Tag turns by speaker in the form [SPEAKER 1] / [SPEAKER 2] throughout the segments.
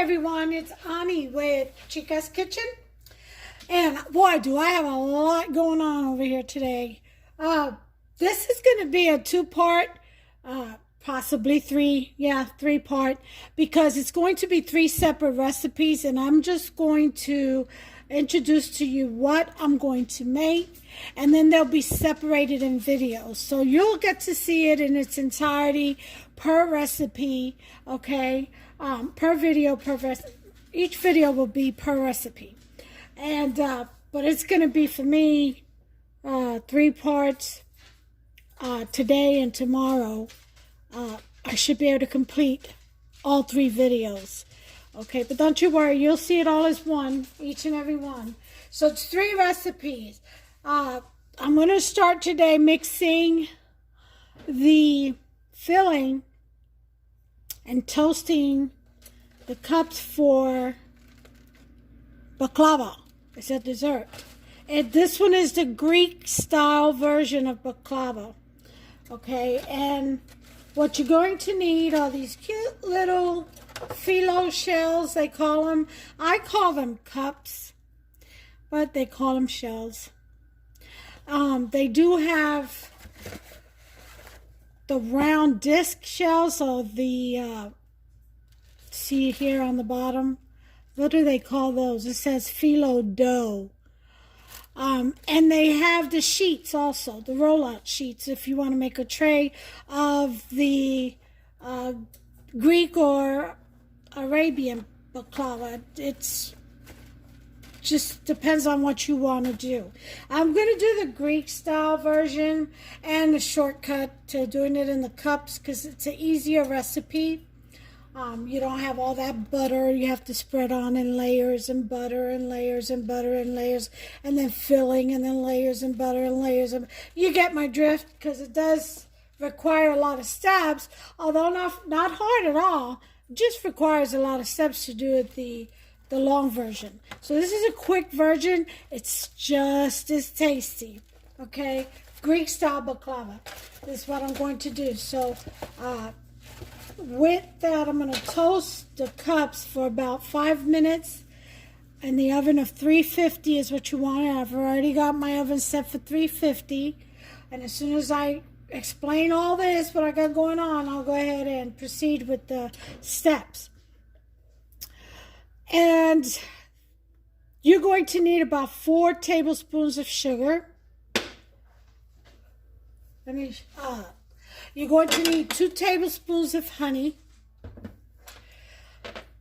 [SPEAKER 1] everyone, it's Ani with Chica's Kitchen. And boy, do I have a lot going on over here today. This is going to be a two-part, possibly three-part, because it's going to be three separate recipes, and I'm just going to introduce to you what I'm going to make, and then they'll be separated in videos. So you'll get to see it in its entirety per recipe, okay? Per video, each video will be per recipe. And, but it's going to be for me, 3 parts, today and tomorrow. I should be able to complete all 3 videos. Okay, but don't you worry, you'll see it all as one, each and every one. So it's 3 recipes. I'm going to start today mixing the filling and toasting the cups for baklava. It's a dessert. And this one is the Greek style version of baklava. Okay, and what you're going to need are these cute little phyllo shells, they call them. I call them cups, but they call them shells. They do have the round disc shells, or the, see here on the bottom, what do they call those? It says phyllo dough. And they have the sheets also, the rollout sheets, if you want to make a tray of the Greek or Arabian baklava. It's just depends on what you want to do. I'm going to do the Greek style version and the shortcut to doing it in the cups because it's an easier recipe. You don't have all that butter you have to spread on in layers and butter and layers and butter and layers and then filling and then layers and butter and layers. You get my drift, because it does require a lot of steps, although not hard at all. It just requires a lot of steps to do it the long version. So this is a quick version. It's just as tasty. Okay, Greek style baklava. This is what I'm going to do. So with that, I'm going to toast the cups for about 5 minutes in the oven of 350 is what you want. I've already got my oven set for 350. And as soon as I explain all this, what I got going on, I'll go ahead and proceed with the steps. And you're going to need about 4 tablespoons of sugar. You're going to need 2 tablespoons of honey.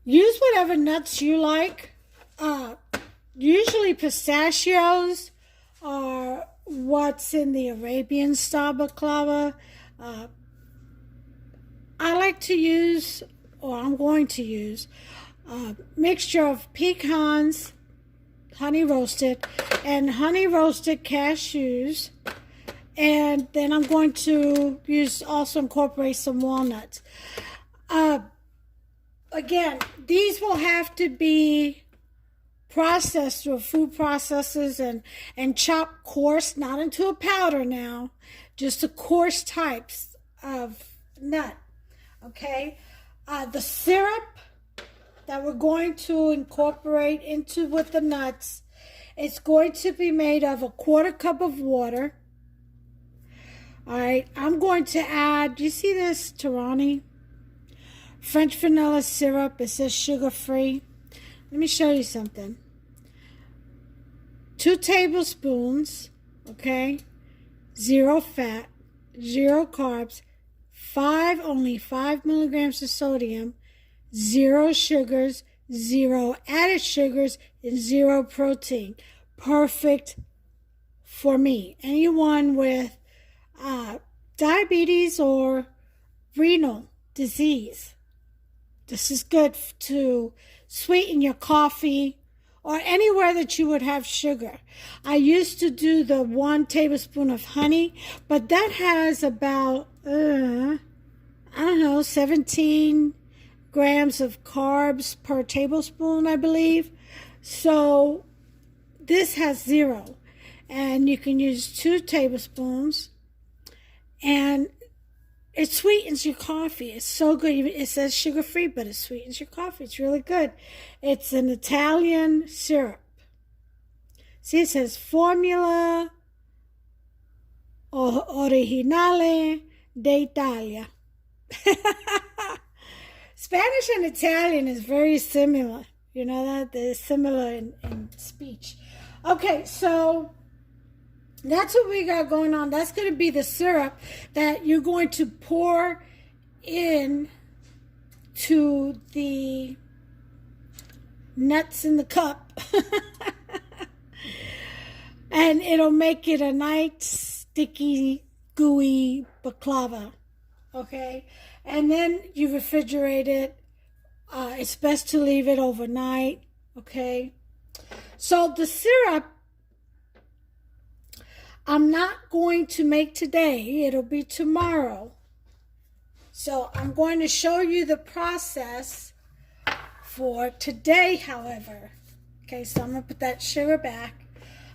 [SPEAKER 1] Use whatever nuts you like. Usually pistachios are what's in the Arabian style baklava. I like to use, or I'm going to use, a mixture of pecans, honey roasted, and honey roasted cashews. And then I'm going to also incorporate some walnuts. Again, these will have to be processed through food processors and chopped coarse, not into a powder now, just the coarse types of nut. Okay, the syrup that we're going to incorporate with the nuts, it's going to be made of a 1/4 cup of water. All right, I'm going to add, you see this, Tirani? French vanilla syrup. It says sugar-free. Let me show you something. 2 tablespoons, okay? 0 fat, 0 carbs, only 5 milligrams of sodium, 0 sugars, 0 added sugars, and 0 protein. Perfect for me. Anyone with diabetes or renal disease, this is good to sweeten your coffee or anywhere that you would have sugar. I used to do the 1 tablespoon of honey, but that has about I don't know, 17 grams of carbs per tablespoon, I believe. So this has 0, and you can use 2 tablespoons. And it sweetens your coffee. It's so good. It says sugar-free, but it sweetens your coffee. It's really good. It's an Italian syrup. See, it says Formula Originale d'Italia. Spanish and Italian is very similar. You know that? They're similar in speech. Okay, so that's what we got going on. That's going to be the syrup that you're going to pour in to the nuts in the cup. And it'll make it a nice, sticky, gooey baklava. Okay? And then you refrigerate it. It's best to leave it overnight. Okay? So the syrup, I'm not going to make today. It'll be tomorrow. So I'm going to show you the process for today, however. Okay, so I'm going to put that sugar back.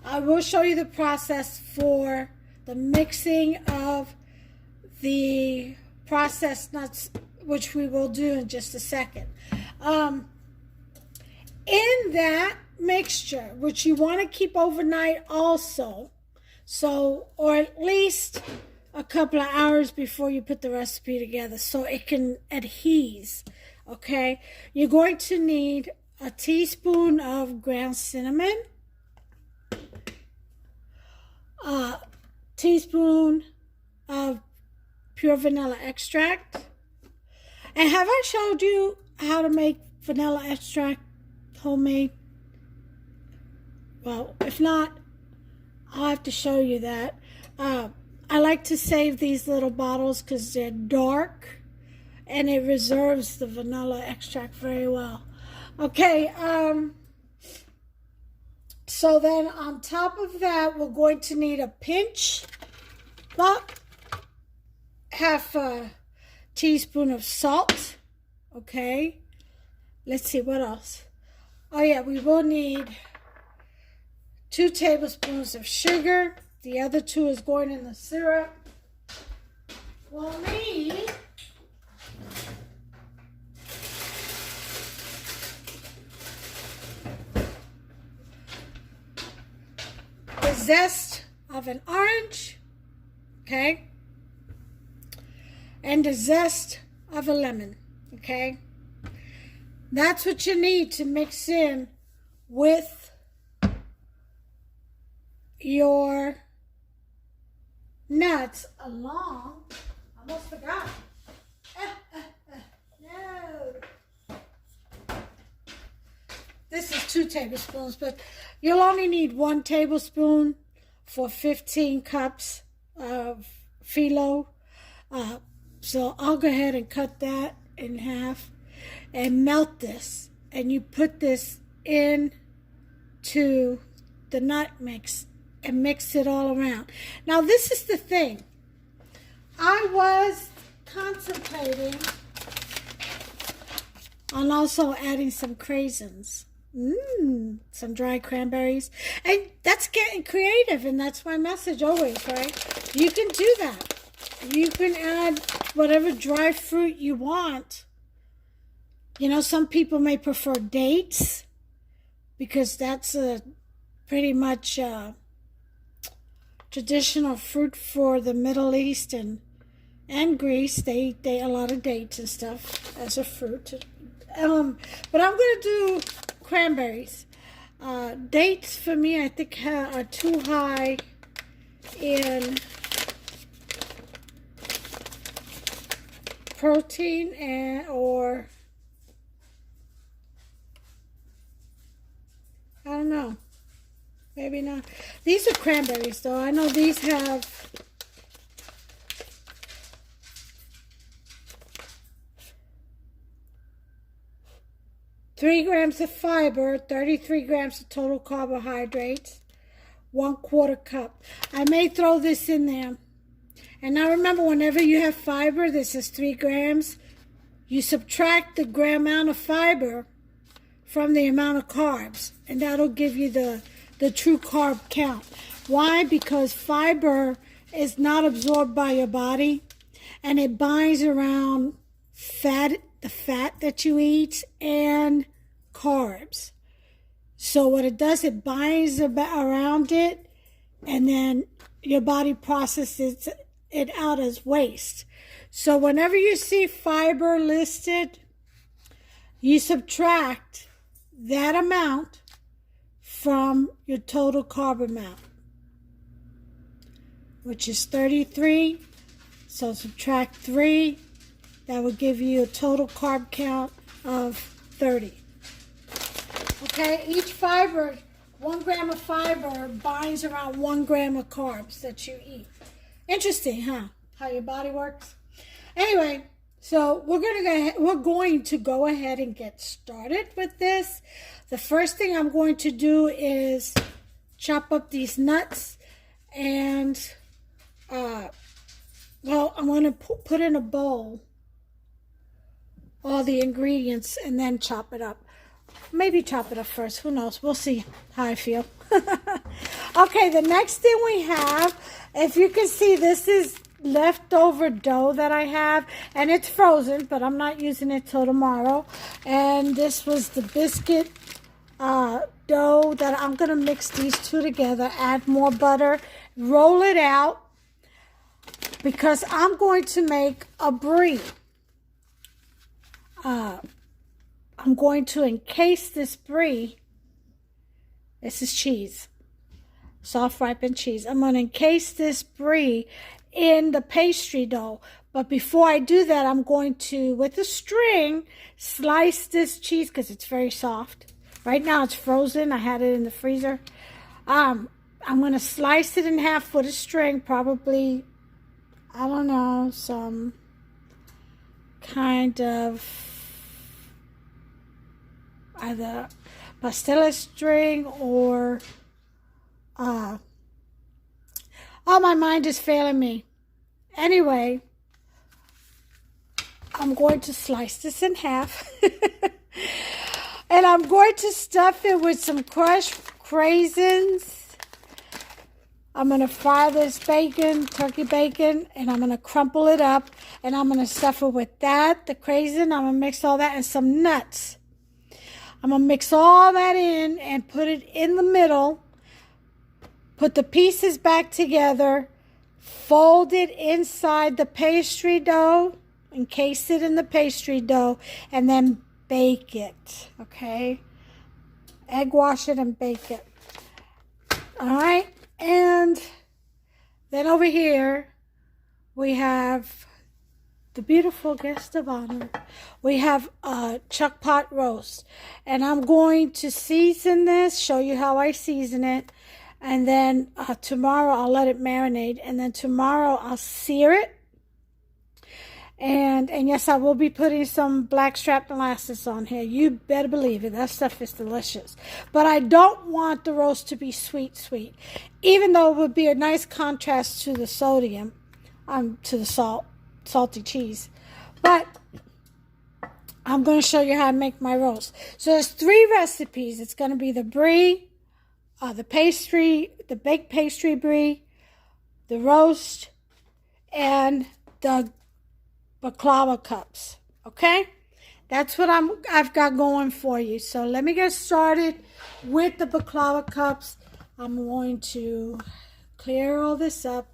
[SPEAKER 1] I will show you the process for the mixing of the processed nuts, which we will do in just a second. In that mixture, which you want to keep overnight also, so, or at least a couple of hours before you put the recipe together so it can adhere, okay? You're going to need a teaspoon of ground cinnamon, a teaspoon of pure vanilla extract. And have I showed you how to make vanilla extract homemade? Well, if not, I'll have to show you that. I like to save these little bottles because they're dark and it reserves the vanilla extract very well. Okay, so then on top of that, we're going to need a pinch, about half a teaspoon of salt. Okay, let's see what else. Oh yeah, we will need 2 tablespoons of sugar. The other 2 is going in the syrup. We'll need the zest of an orange, okay, and the zest of a lemon, okay. That's what you need to mix in with your nuts along. Almost forgot. No. This is 2 tablespoons, but you'll only need 1 tablespoon for 15 cups of phyllo. So I'll go ahead and cut that in half and melt this. And you put this into the nut mix and mix it all around. Now this is the thing. I was contemplating on also adding some craisins. Some dried cranberries. And that's getting creative, and that's my message always, right? You can do that. You can add whatever dry fruit you want. You know, some people may prefer dates because that's a pretty much traditional fruit for the Middle East and Greece. They eat a lot of dates and stuff as a fruit. But I'm going to do cranberries. Dates for me, I think, are too high in protein or I don't know. Maybe not. These are cranberries, though. I know these have 3 grams of fiber, 33 grams of total carbohydrates, 1/4 cup. I may throw this in there. And now remember, whenever you have fiber, this is 3 grams, you subtract the amount of fiber from the amount of carbs, and that'll give you the true carb count. Why? Because fiber is not absorbed by your body. and it binds around the fat that you eat, and carbs. So what it does, it binds around it, and then your body processes it out as waste. So whenever you see fiber listed, you subtract that amount from your total carb amount, which is 33. So subtract 3. That would give you a total carb count of 30. Okay, each fiber, 1 gram of fiber binds around 1 gram of carbs that you eat. Interesting, huh? How your body works. Anyway, so we're going to go ahead and get started with this. The first thing I'm going to do is chop up these nuts, and I'm going to put in a bowl all the ingredients and then chop it up. Maybe chop it up first. Who knows? We'll see how I feel. Okay, the next thing we have, if you can see, this is leftover dough that I have, and it's frozen, but I'm not using it till tomorrow. And this was the biscuit dough that I'm going to mix these two together, add more butter, roll it out, because I'm going to make a brie. I'm going to encase this brie. This is cheese, soft ripened cheese. I'm going to encase this brie in the pastry dough. But before I do that, I'm going to, with a string, slice this cheese because it's very soft. Right now it's frozen. I had it in the freezer. I'm going to slice it in half with a string, probably, I don't know, some kind of either pastilla string or oh, my mind is failing me. Anyway, I'm going to slice this in half and I'm going to stuff it with some crushed raisins. I'm going to fry this bacon, turkey bacon, and I'm going to crumple it up, and I'm going to stuff it with that, the craisin. I'm going to mix all that, and some nuts. I'm going to mix all that in and put it in the middle, put the pieces back together, fold it inside the pastry dough, encase it in the pastry dough, and then bake it, okay? Egg wash it and bake it. All right? And then over here, we have the beautiful guest of honor. We have a chuck pot roast. And I'm going to season this, show you how I season it. And then tomorrow I'll let it marinate. And then tomorrow I'll sear it. And yes, I will be putting some blackstrap molasses on here. You better believe it. That stuff is delicious. But I don't want the roast to be sweet. Even though it would be a nice contrast to the sodium, to the salty cheese. But I'm going to show you how I make my roast. So there's 3 recipes. It's going to be the brie, the pastry, the baked pastry brie, the roast, and the baklava cups. Okay, that's what I've got going for you. So let me get started with the baklava cups. I'm going to clear all this up,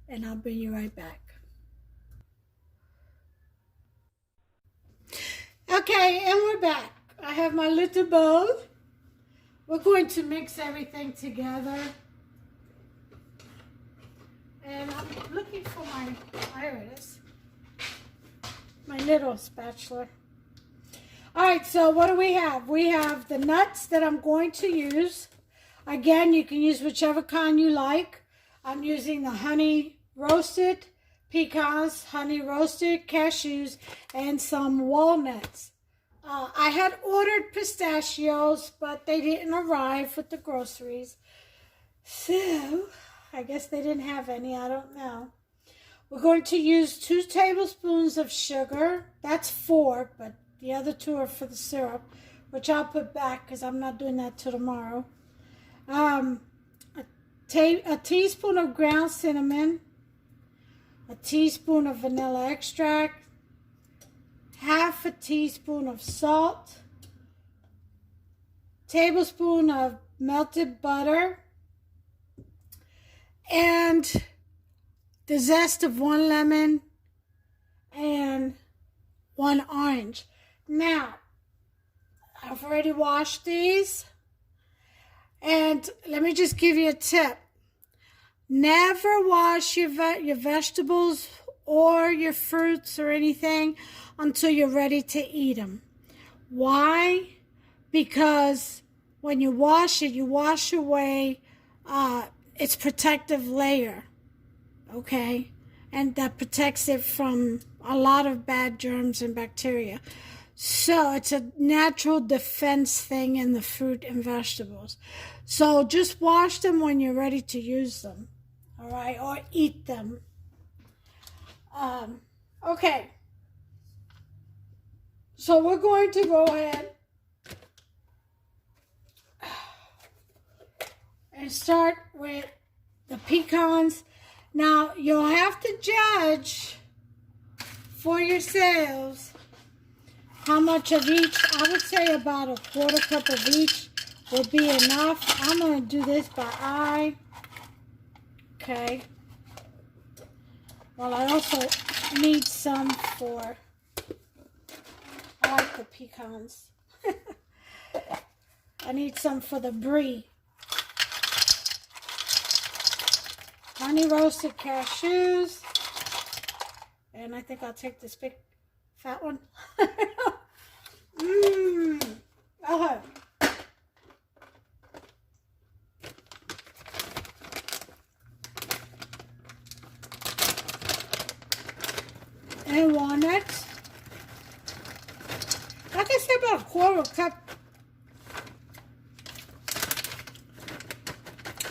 [SPEAKER 1] and I'll bring you right back. Okay, and we're back. I have my little bowl. We're going to mix everything together. And I'm looking for there it is. My little spatula. All right, so what do we have? We have the nuts that I'm going to use. Again, you can use whichever kind you like. I'm using the honey roasted pecans, honey roasted cashews, and some walnuts. I had ordered pistachios, but they didn't arrive with the groceries. So, I guess they didn't have any. I don't know. We're going to use 2 tablespoons of sugar. That's 4, but the other 2 are for the syrup, which I'll put back because I'm not doing that till tomorrow. A teaspoon of ground cinnamon, a teaspoon of vanilla extract, half a teaspoon of salt, tablespoon of melted butter, and the zest of 1 lemon and 1 orange. Now, I've already washed these, and let me just give you a tip. Never wash your vegetables or your fruits or anything until you're ready to eat them. Why? Because when you wash it, you wash away its protective layer, okay? And that protects it from a lot of bad germs and bacteria. So it's a natural defense thing in the fruit and vegetables. So just wash them when you're ready to use them, all right? Or eat them. Okay. So we're going to go ahead and start with the pecans. Now, you'll have to judge for yourselves how much of each. I would say about a 1/4 cup of each will be enough. I'm going to do this by eye. Okay. Well, I also need some for, I like the pecans. I need some for the brie. Honey roasted cashews. And I think I'll take this big fat one. Okay. And walnuts. Like I said, about a 1/4 cup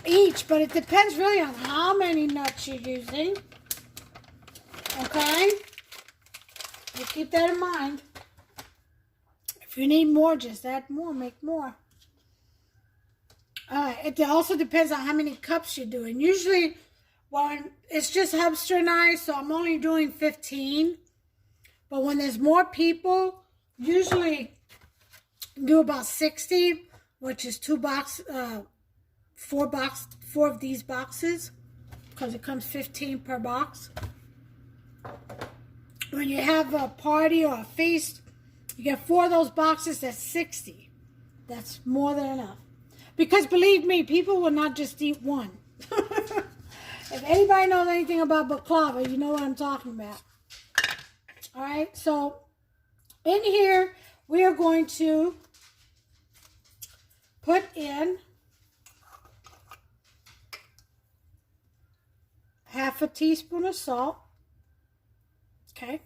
[SPEAKER 1] each, but it depends really on how many nuts you're using. Okay? You keep that in mind. If you need more, just add more, make more. It also depends on how many cups you're doing. Usually, when it's just Hubster and I, so I'm only doing 15. But when there's more people, usually do about 60, which is 4 of these boxes, because it comes 15 per box. When you have a party or a feast, you get 4 of those boxes, that's 60. That's more than enough. Because believe me, people will not just eat one. If anybody knows anything about baklava, you know what I'm talking about. All right, so in here, we are going to put in half a teaspoon of salt. Okay.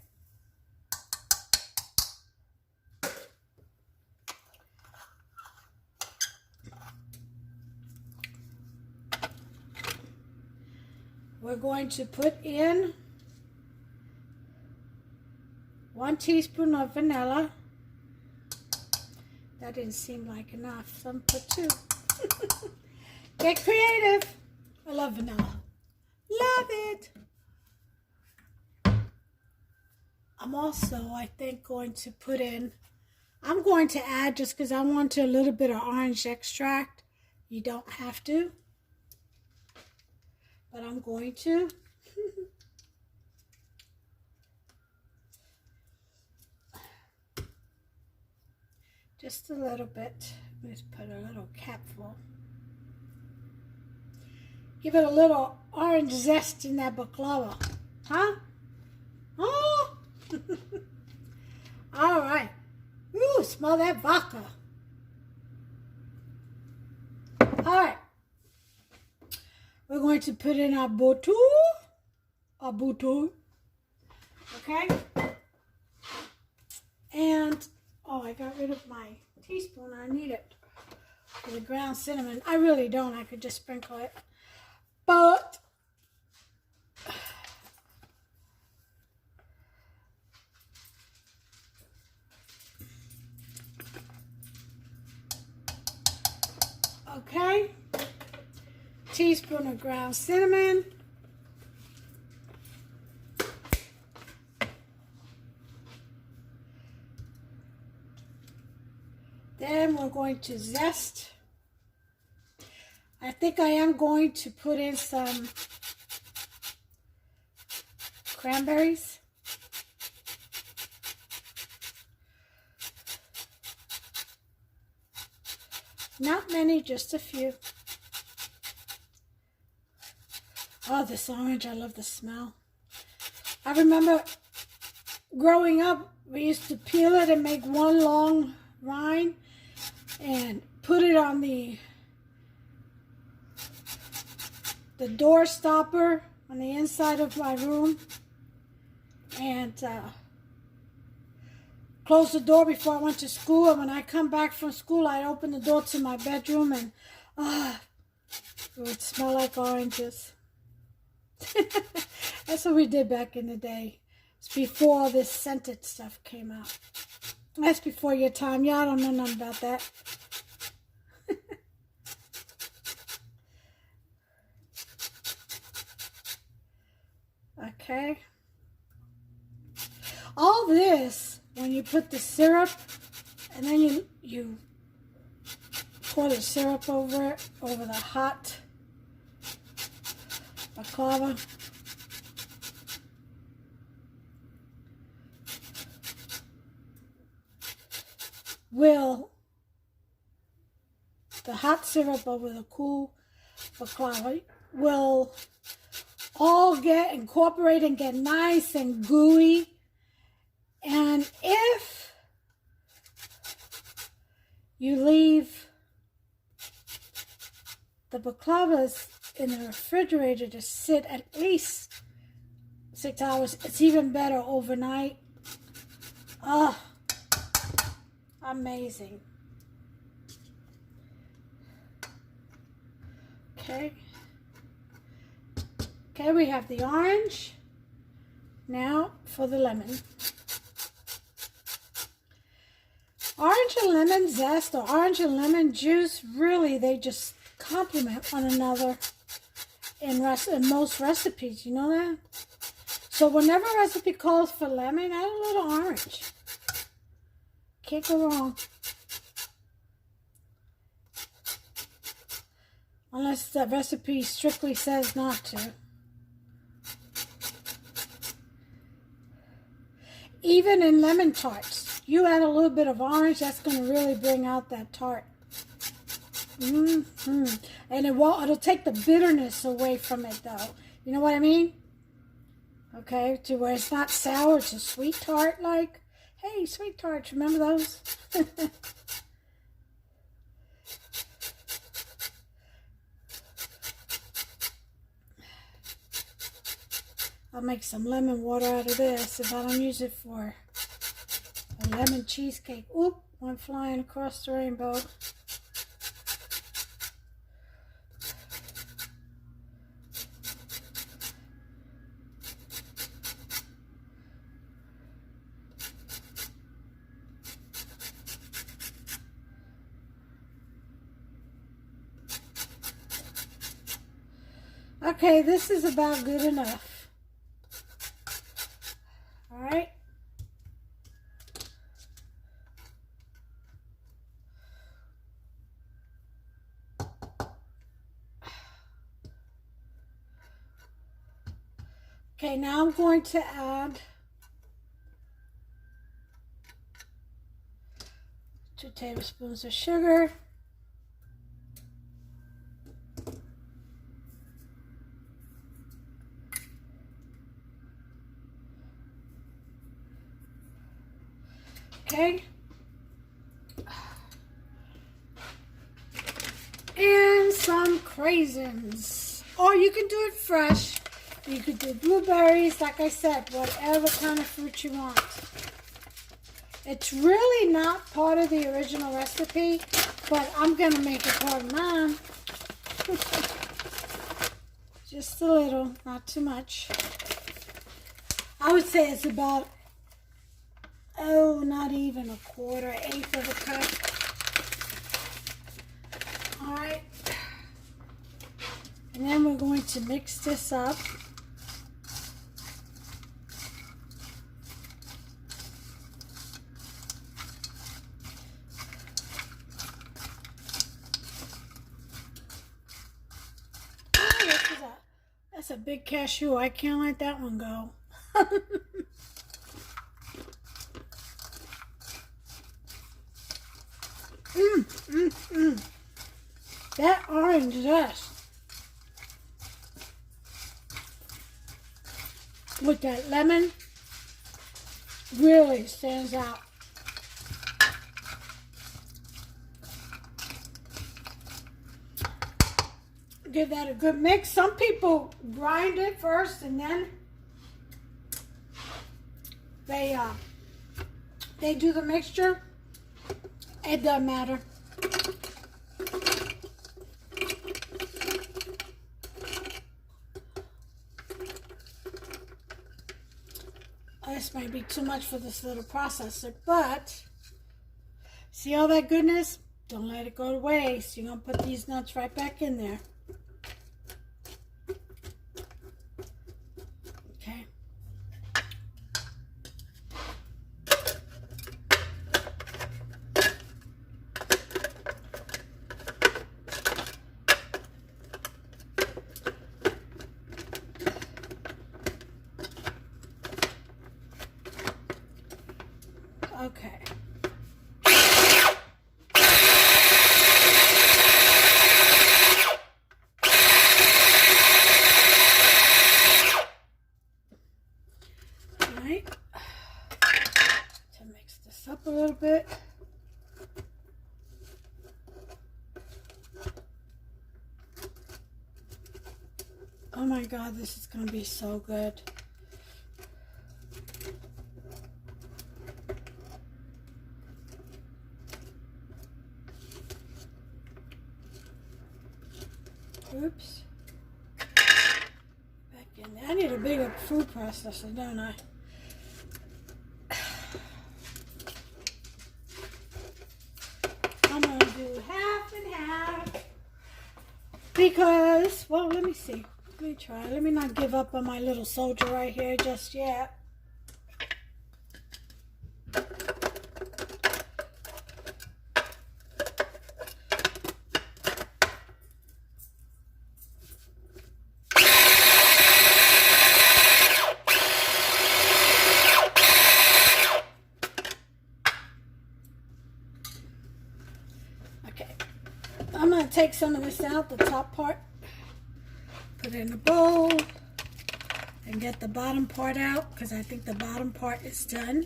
[SPEAKER 1] We're going to put in 1 teaspoon of vanilla. That didn't seem like enough. Some put 2. Get creative. I love vanilla. Love it. I'm also, I think, going to put in, I'm going to add, just because I want a little bit of orange extract. You don't have to. But I'm going to. Just a little bit. Let's put a little capful. Give it a little orange zest in that baklava. Huh? Oh! All right. Ooh, smell that vodka. All right. We're going to put in our butter. Okay? And, oh, I got rid of my teaspoon. I need it for the ground cinnamon. I really don't. I could just sprinkle it. But okay, teaspoon of ground cinnamon, Then we're going to zest. I think I am going to put in some cranberries. Not many, just a few. Oh, this orange, I love the smell. I remember growing up, we used to peel it and make one long rind and put it on the door stopper on the inside of my room and close the door before I went to school. And when I come back from school, I'd open the door to my bedroom and it would smell like oranges. That's what we did back in the day. It's before all this scented stuff came out. That's before your time. Y'all don't know nothing about that. Okay. All this, when you put the syrup, and then you pour the syrup over it, over the hot baklava. The hot syrup over the cool baklava will all get incorporated and get nice and gooey. And if you leave the baklavas in the refrigerator to sit at least 6 hours, it's even better overnight. Oh, amazing. Okay. Okay, we have the orange. Now for the lemon. Orange and lemon zest or orange and lemon juice, really, they just complement one another in most recipes. You know that? So whenever a recipe calls for lemon, add a little orange. Can't go wrong. Unless the recipe strictly says not to. Even in lemon tarts, you add a little bit of orange, that's going to really bring out that tart. And it'll take the bitterness away from it, though. You know what I mean? Okay, to where it's not sour, it's a sweet tart, like, hey, sweet tarts, remember those? I'll make some lemon water out of this if I don't use it for a lemon cheesecake. Oop, one flying across the rainbow. Okay, this is about good enough. All right. Okay, now I'm going to add 2 tablespoons of sugar. Okay. And some craisins. Or you can do it fresh. You could do blueberries, like I said, whatever kind of fruit you want. It's really not part of the original recipe, but I'm going to make it part of mine. Just a little, not too much. I would say it's about, not even a quarter, 1/8 of a cup. All right. And then we're going to mix this up. a big cashew. I can't let that one go. That orange zest with that lemon really stands out. Give that a good mix. Some people grind it first and then they do the mixture. It doesn't matter. This might be too much for this little processor, but see all that goodness? Don't let it go to waste. You're going to put these nuts right back in there. Okay. Okay. All right. To mix this up a little bit. Oh my God, this is going to be so good. Oops. Back in there. I need a bigger food processor, don't I? I'm going to do half and half. Because, well, let me see. Let me try. Let me not give up on my little soldier right here just yet. I'm going to take some of this out, the top part, put it in a bowl, and get the bottom part out, because I think the bottom part is done.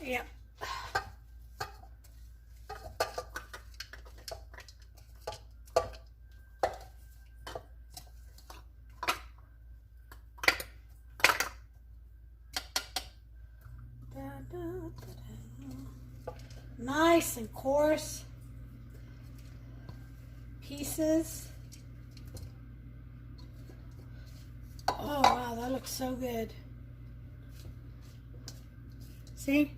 [SPEAKER 1] Yep. Nice and coarse pieces. Oh wow, that looks so good. See?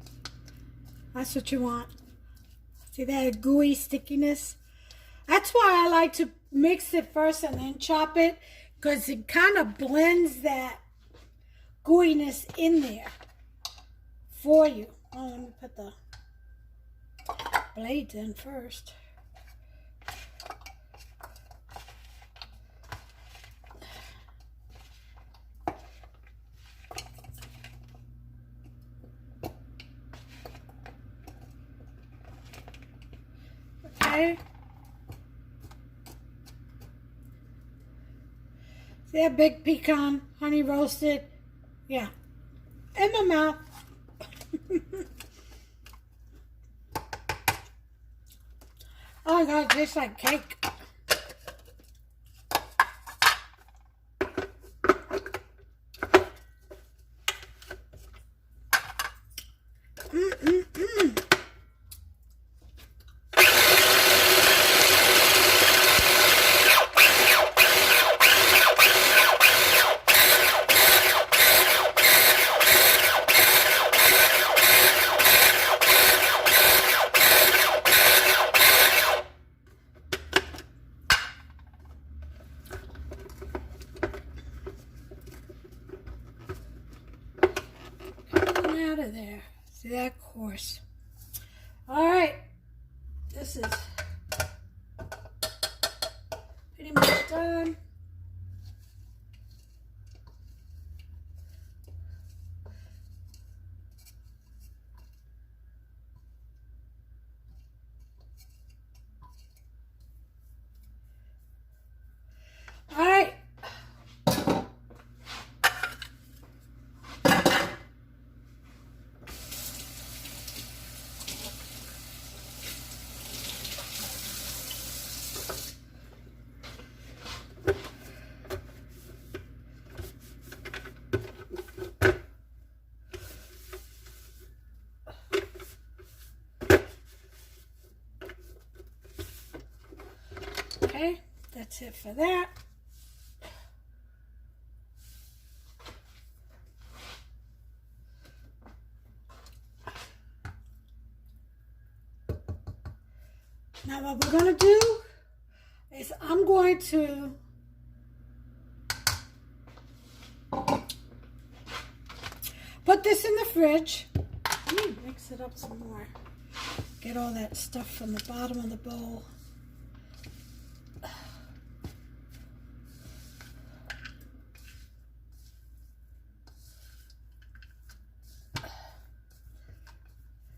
[SPEAKER 1] That's what you want. See that gooey stickiness? That's why I like to mix it first and then chop it, because it kind of blends that gooiness in there for you. Oh, let me put the blades in first. Okay. See that big pecan, honey roasted? Yeah. In my mouth. Oh my God, it tastes like cake. Out of there. See that course. All right, this is pretty much done. All right. Okay, that's it for that. Now what we're going to do is I'm going to put this in the fridge. Let me mix it up some more. Get all that stuff from the bottom of the bowl.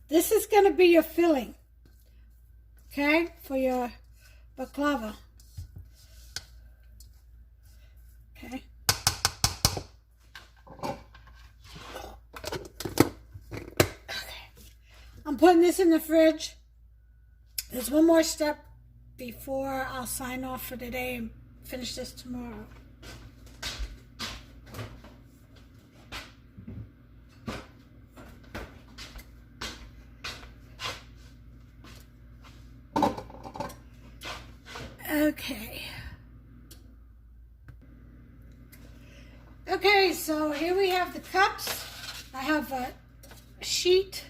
[SPEAKER 1] This is going to be your filling, okay, for your baklava. Okay. I'm putting this in the fridge. There's one more step before I'll sign off for today and finish this tomorrow. Okay. Okay, so here we have the cups. I have a sheet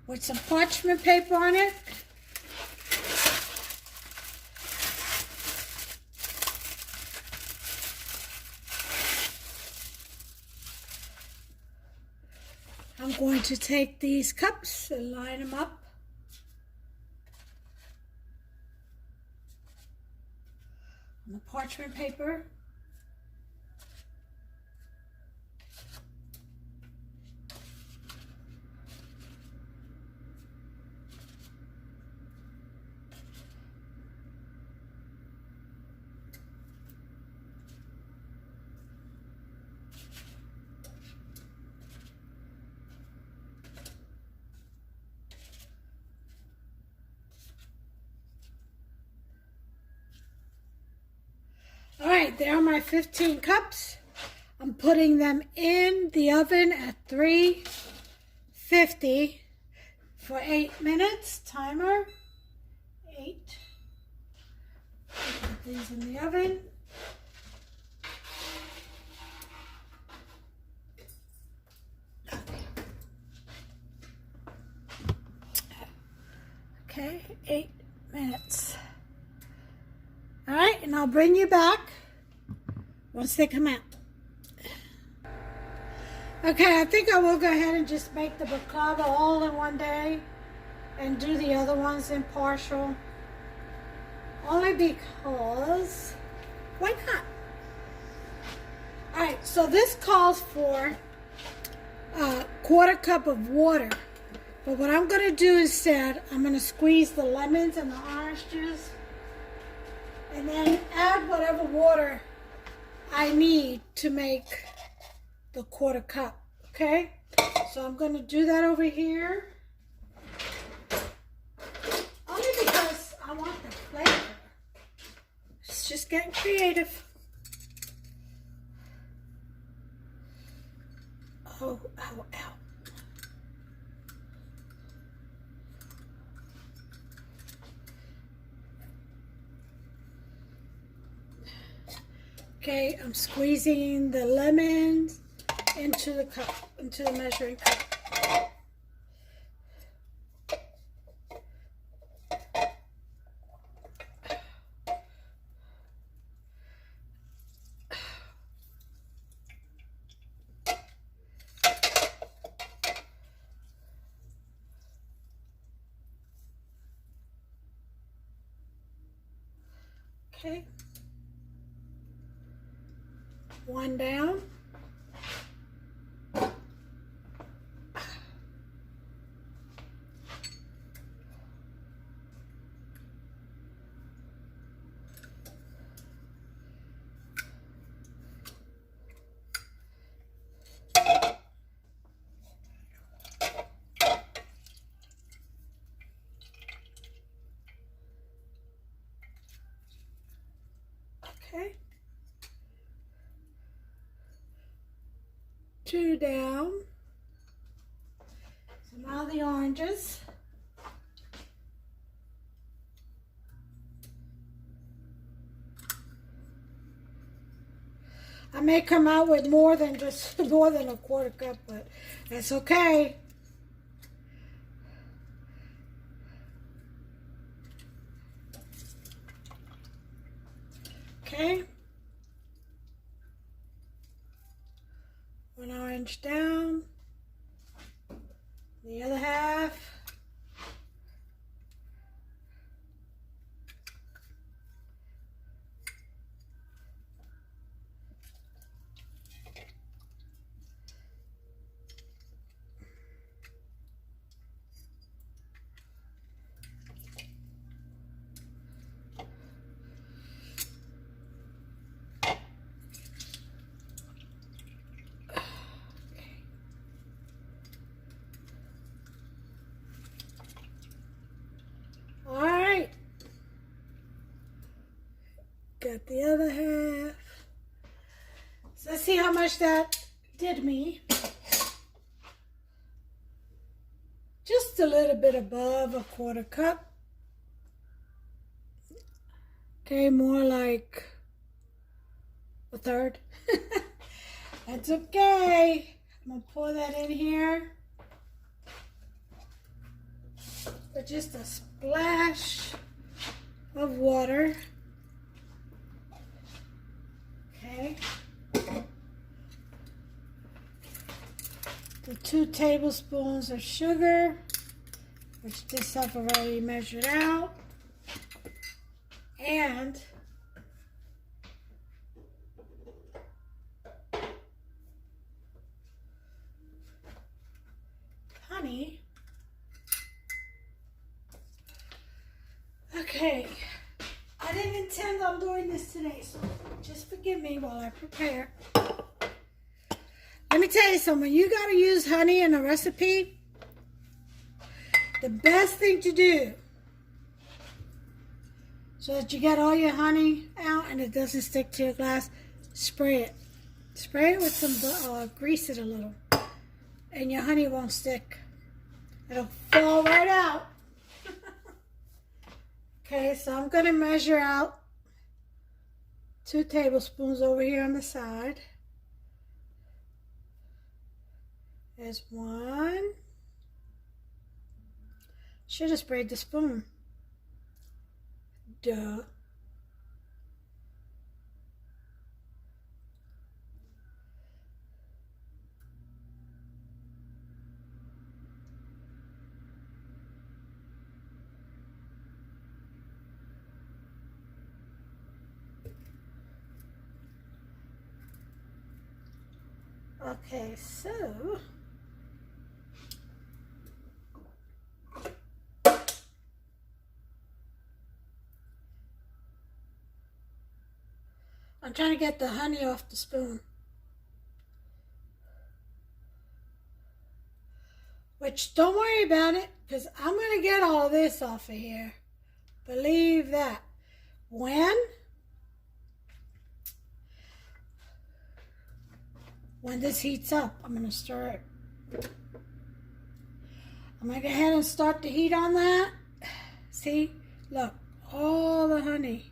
[SPEAKER 1] with some parchment paper on it. I'm going to take these cups and line them up. On the parchment paper. All right, there are my 15 cups. I'm putting them in the oven at 350 for 8 minutes. Timer, 8. Put these in the oven. Okay, 8 minutes. All right, and I'll bring you back once they come out. Okay, I think I will go ahead and just make the baklava all in one day and do the other ones in partial. Only because, why not? All right, so this calls for a 1/4 cup of water. But what I'm going to do instead, I'm going to squeeze the lemons and the orange juice and then add whatever water I need to make the 1/4 cup, okay? So I'm going to do that over here. Only because I want the flavor. It's just getting creative. Oh, ow, ow. Okay, I'm squeezing the lemons into the cup, into the measuring cup. Okay. One down. Okay. Two down. So now the oranges. I may come out with more than a quarter cup, but that's okay. Okay. One orange down. The other half. All right. Got the other half. So let's see how much that did me. Just a little bit above a quarter cup. Okay, more like a third. That's okay. I'm gonna pour that in here. With just a splash of water. Okay. The 2 tablespoons of sugar, which this I've already measured out. And honey. Okay, I didn't intend on doing this today, so just forgive me while I prepare. Let me tell you something, you gotta use honey in a recipe. The best thing to do, so that you get all your honey out and it doesn't stick to your glass, spray it. Spray it with some, grease it a little, and your honey won't stick. It'll fall right out. Okay, so I'm gonna measure out 2 tablespoons over here on the side. There's 1. Should have sprayed the spoon. Duh. Okay, so I'm trying to get the honey off the spoon. Which, don't worry about it, because I'm going to get all this off of here. Believe that. When this heats up, I'm going to stir it. I'm going to go ahead and start the heat on that. See? Look, all the honey.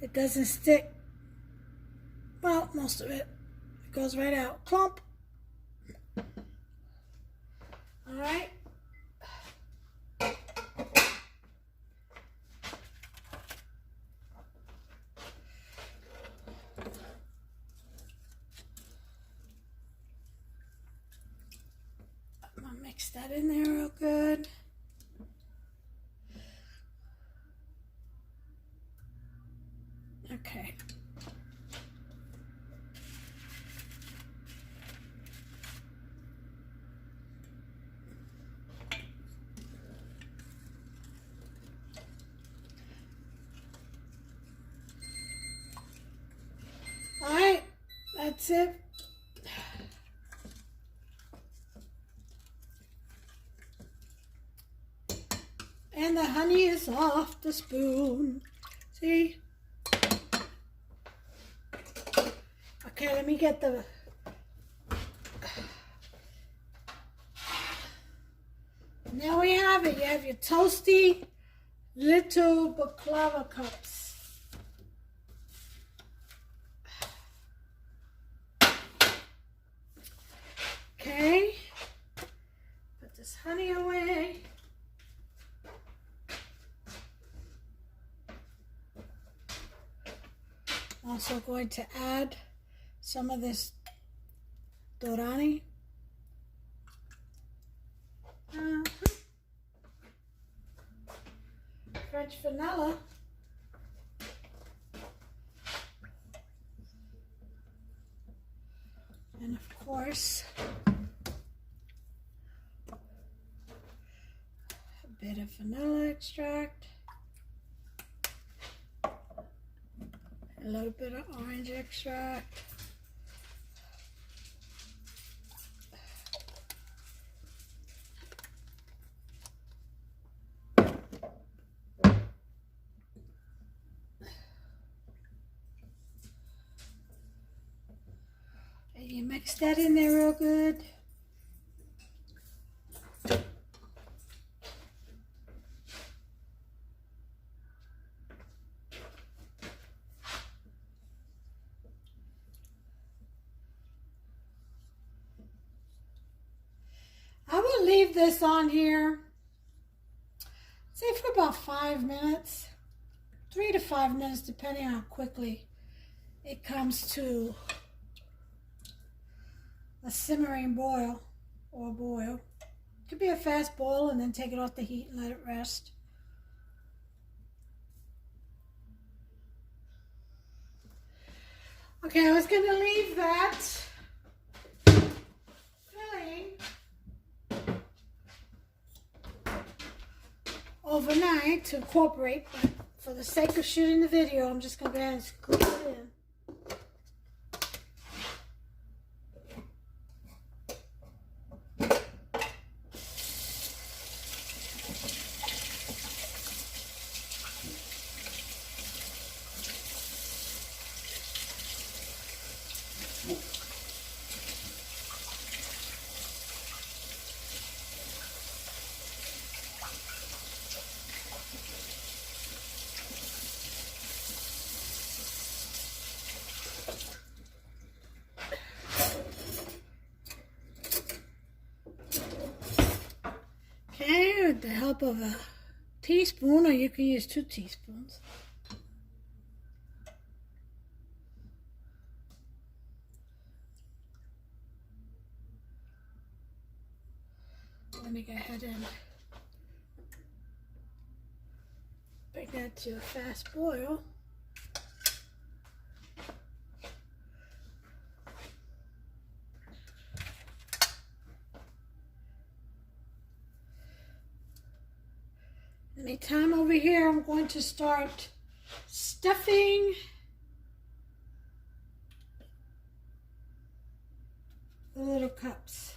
[SPEAKER 1] It doesn't stick. Well, most of it. It goes right out. Clump. All right. I'm gonna mix that in there real good. Okay. All right, that's it. And the honey is off the spoon. See? Okay, let me get the... Now we have it. You have your toasty little baklava cups. Okay. Put this honey away. Also going to add some of this dorani. French vanilla. And of course, a bit of vanilla extract. A little bit of orange extract. And you mix that in there real good. I will leave this on here, say for about 5 minutes, 3 to 5 minutes, depending on how quickly it comes to a simmering boil or boil. It could be a fast boil and then take it off the heat and let it rest. Okay, I was going to leave that filling overnight to incorporate, but for the sake of shooting the video, I'm just going to go ahead and scoop it in. Okay, with the help of a teaspoon, or you can use 2 teaspoons. Let me go ahead and bring that to a fast boil. Anytime over here, I'm going to start stuffing the little cups.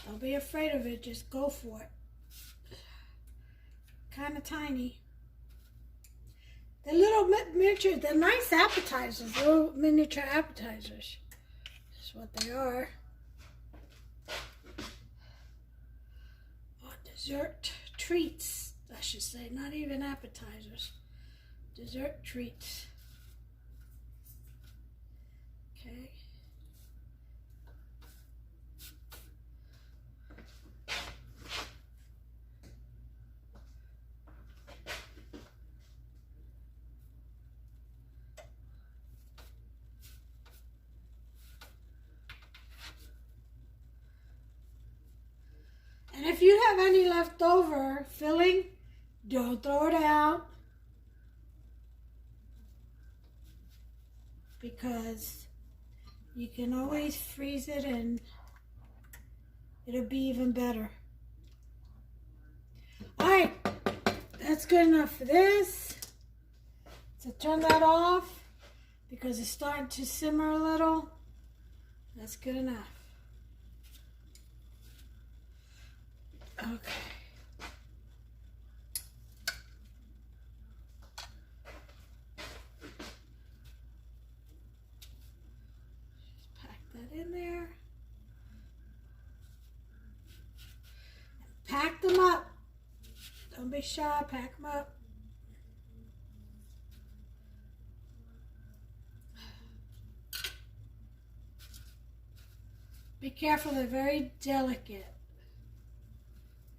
[SPEAKER 1] Don't be afraid of it, just go for it. Kind of tiny. They're little miniature, they're nice appetizers, little miniature appetizers. That's what they are. Or dessert treats, I should say, not even appetizers. Dessert treats. Okay. And if you have any leftover filling, don't throw it out, because you can always freeze it and it'll be even better. Alright, that's good enough for this. So turn that off because it's starting to simmer a little. That's good enough. Okay. Just pack that in there. Pack them up. Don't be shy, pack them up. Be careful, they're very delicate.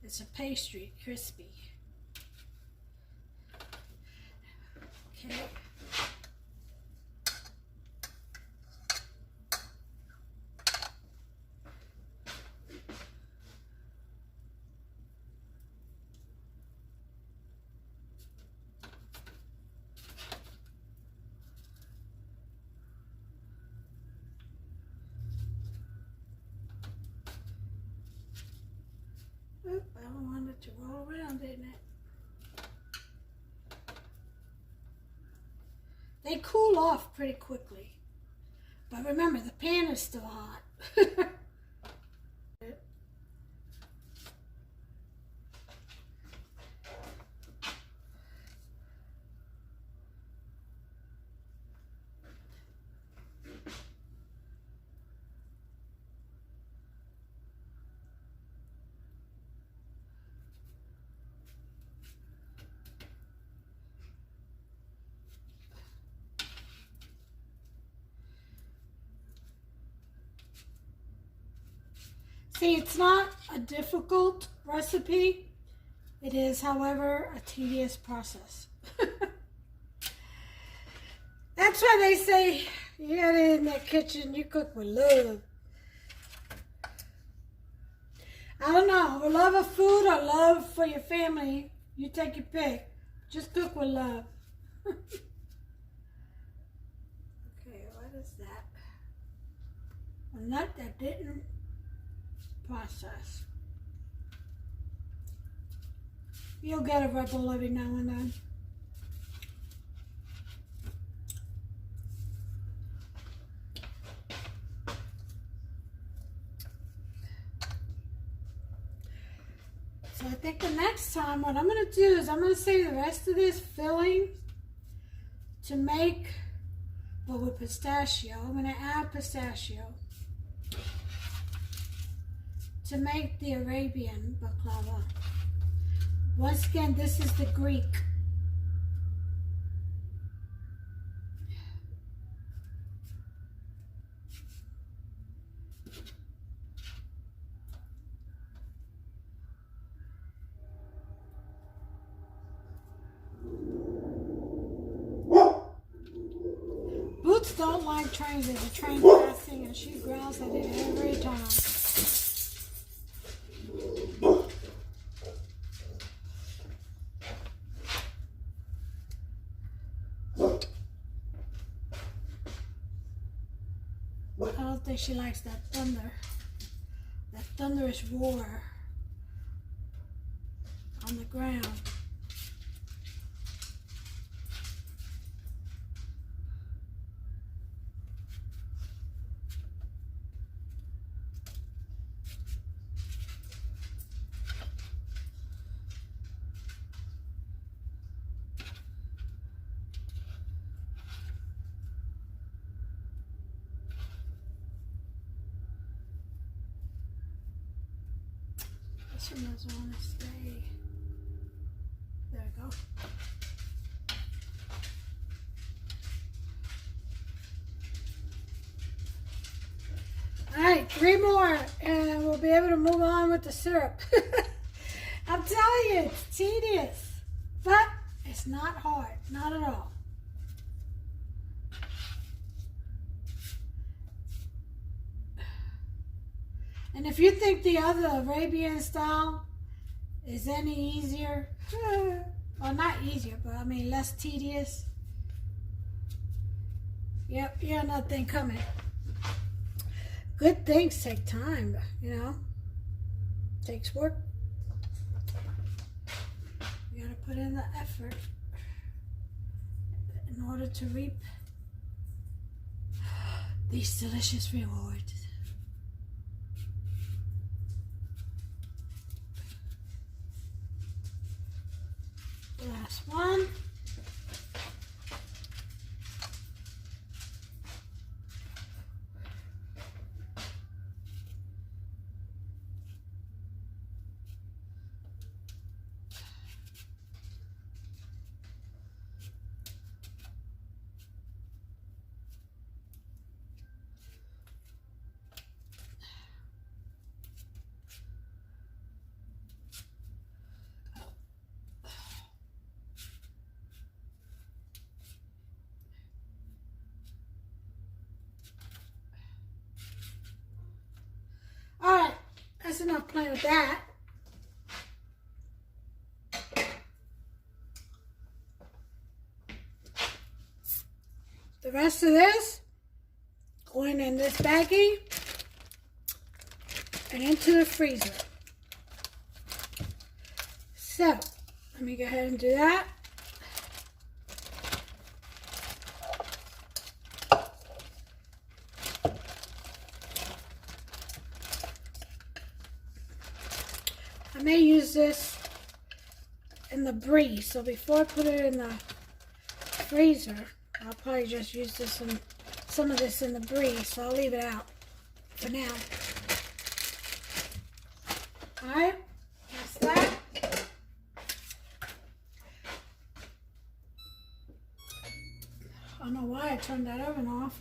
[SPEAKER 1] It's a pastry, crispy. Okay. Oop, I don't want it to roll around, didn't it? They cool off pretty quickly. But remember, the pan is still hot. See, it's not a difficult recipe. It is, however, a tedious process. That's why they say, you get in that kitchen, you cook with love. I don't know, love of food or love for your family, you take your pick. Just cook with love. Okay, what is that? A nut that didn't process. You'll get a rebel every now and then. So I think the next time what I'm going to do is I'm going to save the rest of this filling to make, but with pistachio. I'm going to add pistachio to make the Arabian baklava. Once again, this is the Greek. Boots don't like trains. There's a train passing and she growls at it every time. I don't think she likes that thunder. That thunderous roar on the ground. This one doesn't want to stay. There we go. Alright, 3 more and we'll be able to move on with the syrup. I'm telling you, it's tedious, but it's not hard, not at all. And if you think the other Arabian style is any easier, well, not easier, but I mean less tedious, yep, you got nothing coming. Good things take time, you know. Takes work. You gotta put in the effort in order to reap these delicious rewards. Last one. Alright, that's enough playing with that. The rest of this going in this baggie and into the freezer. So, let me go ahead and do that. I may use this in the brie, so before I put it in the freezer, I'll probably just use this in some of this in the brie, so I'll leave it out for now. Alright, that's that. I don't know why I turned that oven off.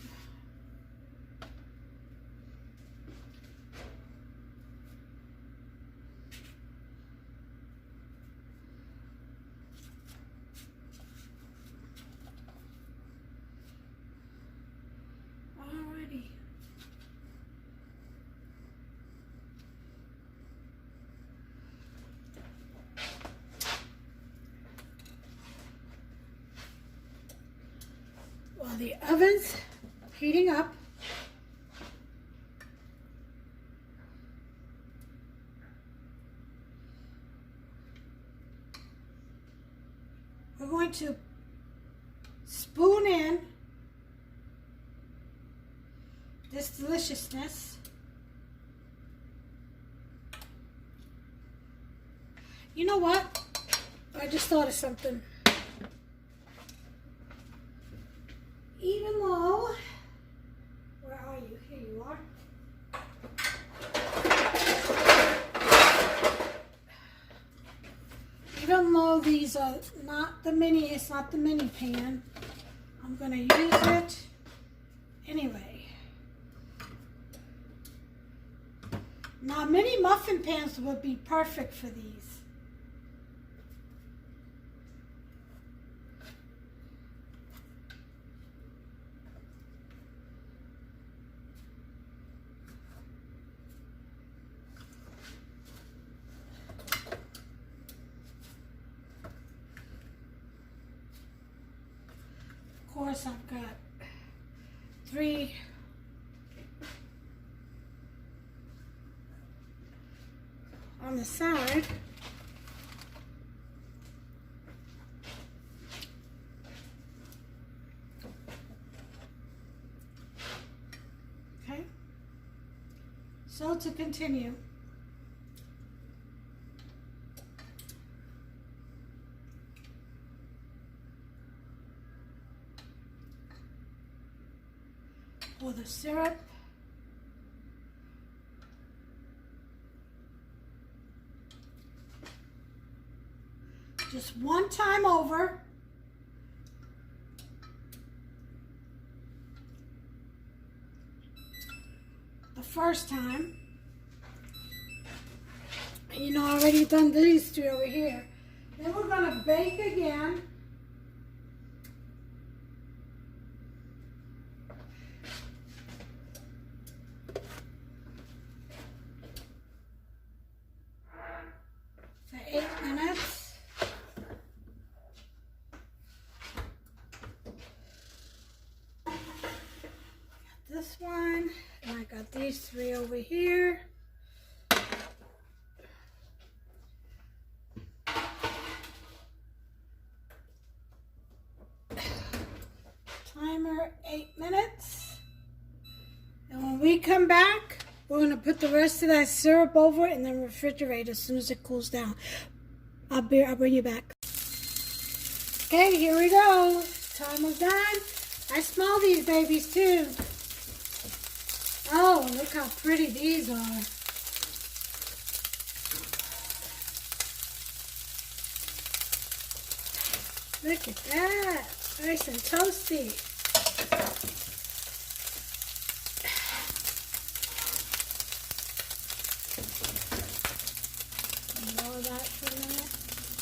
[SPEAKER 1] While the oven's heating up, we're going to spoon in this deliciousness. You know what? I just thought of something. Even though, where are you? Here you are. Even though these are not the mini, it's not the mini pan, I'm going to use it anyway. Now, mini muffin pans would be perfect for these. Of course, I've got 3 on the side. Okay. So to continue. Pour the syrup. Just one time over. The first time. And you know, I already done these 2 over here. Then we're going to bake again. this one, and I got these 3 over here. Timer 8 minutes. And when we come back, we're going to put the rest of that syrup over in the refrigerator as soon as it cools down. I'll bring you back. Okay, here we go. Timer's done. I smell these babies too. Oh, look how pretty these are. Look at that. Nice and toasty. Lower that for a minute.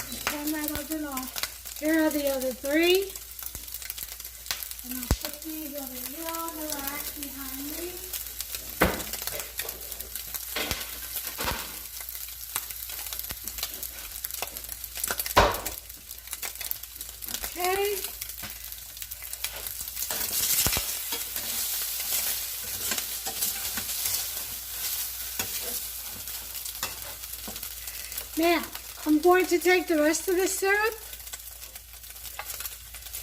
[SPEAKER 1] Just turn that oven off. Here are the other 3. And I'll put these over here on the rack behind me. Okay. Now, I'm going to take the rest of the syrup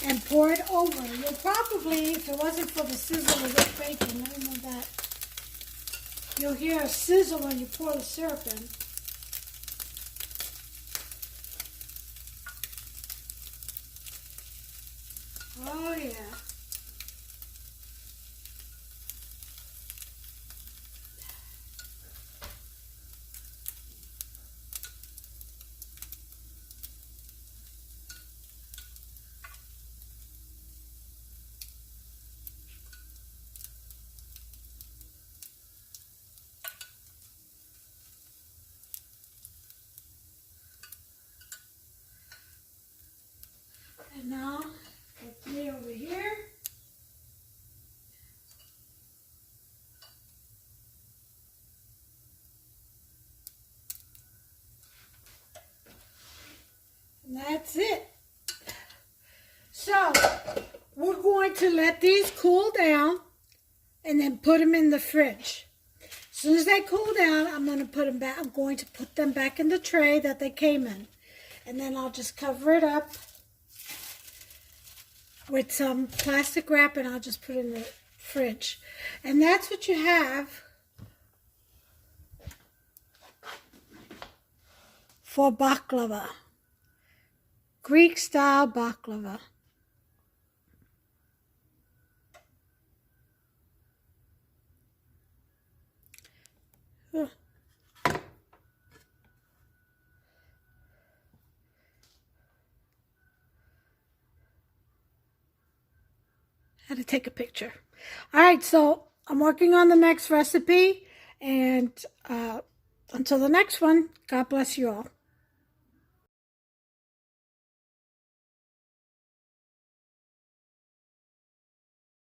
[SPEAKER 1] and pour it over. You'll probably, if it wasn't for the sizzle of this bacon, let me move that. You'll hear a sizzle when you pour the syrup in. Oh yeah. And now, put 3 over here. And that's it. So, we're going to let these cool down and then put them in the fridge. As soon as they cool down, I'm going to put them back. I'm going to put them back in the tray that they came in. And then I'll just cover it up with some plastic wrap and I'll just put it in the fridge. And that's what you have for baklava. Greek style baklava. How to take a picture. All right, so I'm working on the next recipe, and until the next one, God bless you all.